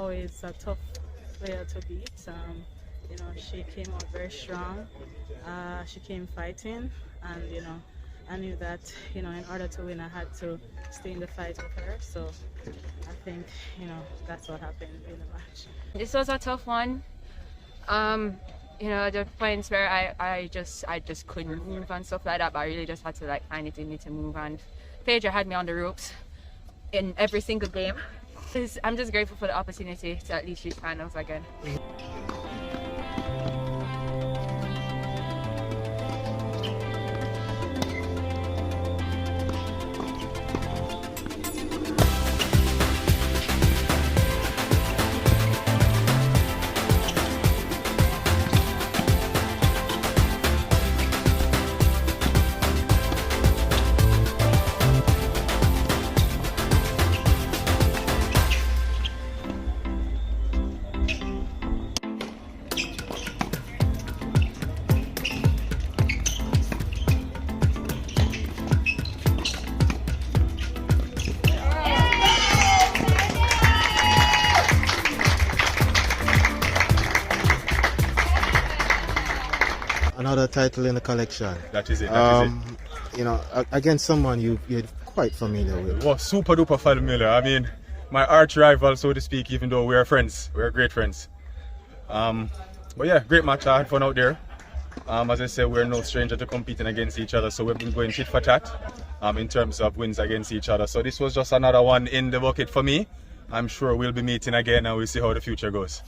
is a tough player to beat. You know, she came out very strong. She came fighting, and you know, I knew that, you know, in order to win, I had to stay in the fight with her. So I think, you know, that's what happened in the match. This was a tough one. You know, the points where I just couldn't move and stuff like that, but I really just had to like find it in me to move. And Phaedra had me on the ropes in every single game. I'm just grateful for the opportunity to at least reach finals again. Another title in the collection. That is it. You know, against someone you're quite familiar with. Well, super duper familiar. I mean, my arch rival, so to speak, even though we are friends. We are great friends. But yeah, great match. I had fun out there. As I said, we're no stranger to competing against each other, so we've been going tit for tat in terms of wins against each other. So this was just another one in the bucket for me. I'm sure we'll be meeting again and we'll see how the future goes.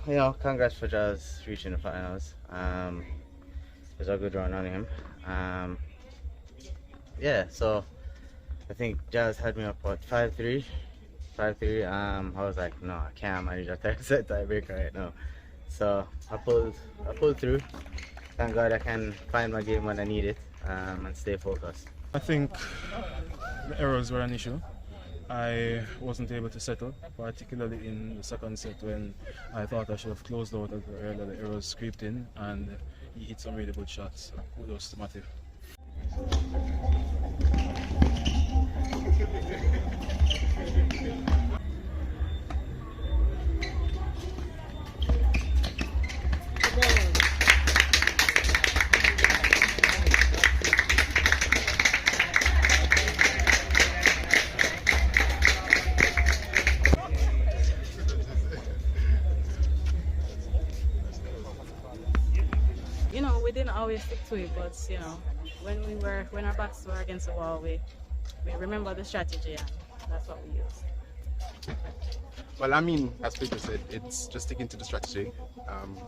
You know, congrats for Jazz reaching the finals. It was a good run on him. Yeah, so I think Jazz had me up at 5-3. I was like, no, I can't manage a third set tiebreaker right now. So I pulled through. Thank God I can find my game when I need it and stay focused. I think the errors were an issue. I wasn't able to settle, particularly in the second set when I thought I should have closed out earlier. The errors creeped in and he hit some really good shots. Kudos to Matthew. You know, we didn't always stick to it, but you know, when our backs were against the wall, we remember the strategy, and that's what we used. Well, I mean, as Peter said, it's just sticking to the strategy.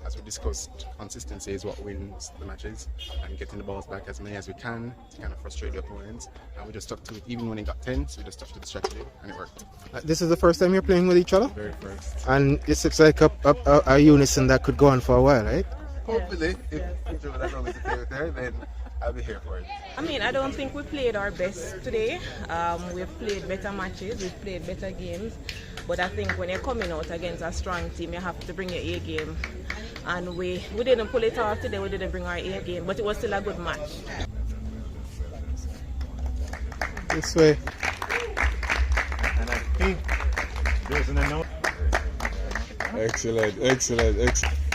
As we discussed, consistency is what wins the matches, and getting the balls back as many as we can to kind of frustrate the opponents. And we just stuck to it, even when it got tense. We just stuck to the strategy, and it worked. This is the first time you're playing with each other? Very first. And this looks like a unison that could go on for a while, right? Hopefully, if Peter would allow me to play with her, then I'll be here for it. I mean, I don't think we played our best today. We've played better matches, we've played better games. But I think when you're coming out against a strong team, you have to bring your A game. And we didn't pull it off today, we didn't bring our A game, but it was still a good match. This way. And I think there's an announcement. Excellent, excellent, excellent.